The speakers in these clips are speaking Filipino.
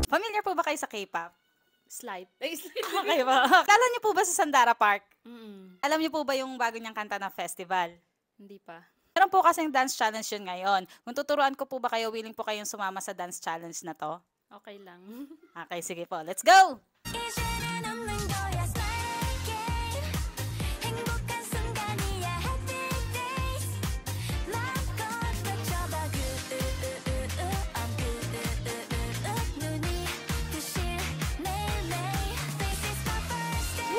Familiar po ba kayo sa K-pop? Slight. Okay ba? Kala niyo po ba si Sandara Park? Mm, Alam niyo po ba yung bago niyang kanta na festival? hindi pa. Meron po kasing dance challenge yun ngayon. Kung tuturuan ko po ba kayo, willing po kayong sumama sa dance challenge na to? Okay lang. Okay, sige po. Let's go! 이제는 없는 거야 설레게 행복한 순간이야 happy days 마음껏 펼쳐봐 I'm good 눈이 부실 매일매일 This is my first day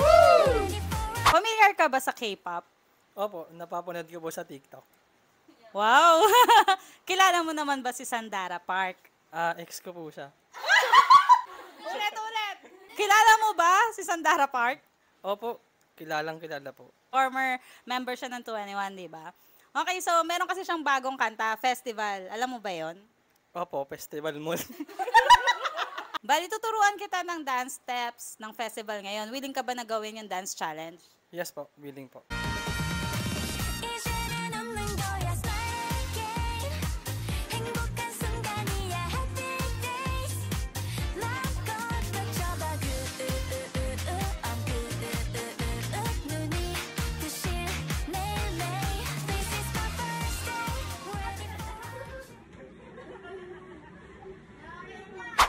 ready for Familiar ka ba sa K-pop? Opo, napapanood ko po sa TikTok. Wow! Kilala mo naman ba si Sandara Park? Ex ko po siya. Ulit! Kilala mo ba si Sandara Park? Opo, kilala po. Former member siya ng 21, di ba? Okay, so meron kasi siyang bagong kanta, festival. Alam mo ba yon? Opo, festival mo. Bali, tuturuan kita ng dance steps ng festival ngayon. Willing ka ba na gawin yung dance challenge? Yes po, willing po. 이제는 없는 거야 설레게 행복한 순간이야 happy days 마음껏 펼쳐봐 I'm good 눈이 부실 매일매일 This is my first day ready for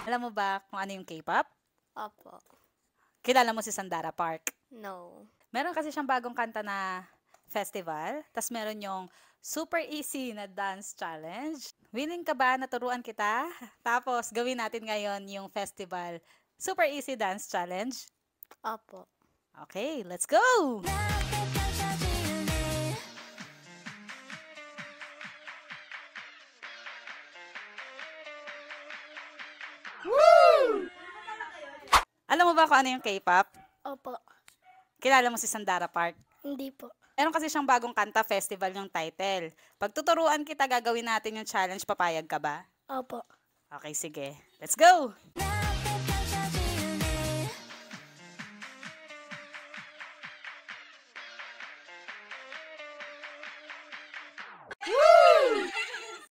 Alam mo ba kung ano yung K-pop? Opo. Kilala mo si Sandara Park? No. Meron kasi siyang bagong kanta na festival, tas meron yung super easy na dance challenge. Willing ka ba na turuan kita? Tapos gawin natin ngayon yung festival super easy dance challenge. Opo. Okay, let's go! 나 앞에 펼쳐지는 일 Alam mo ba kung ano yung K-pop? Opo. Kilala mo si Sandara Park? Hindi po. Meron kasi siyang bagong kanta festival yung title. Pag tuturuan kita, gagawin natin yung challenge, papayag ka ba? Opo. Okay, sige. Let's go! 나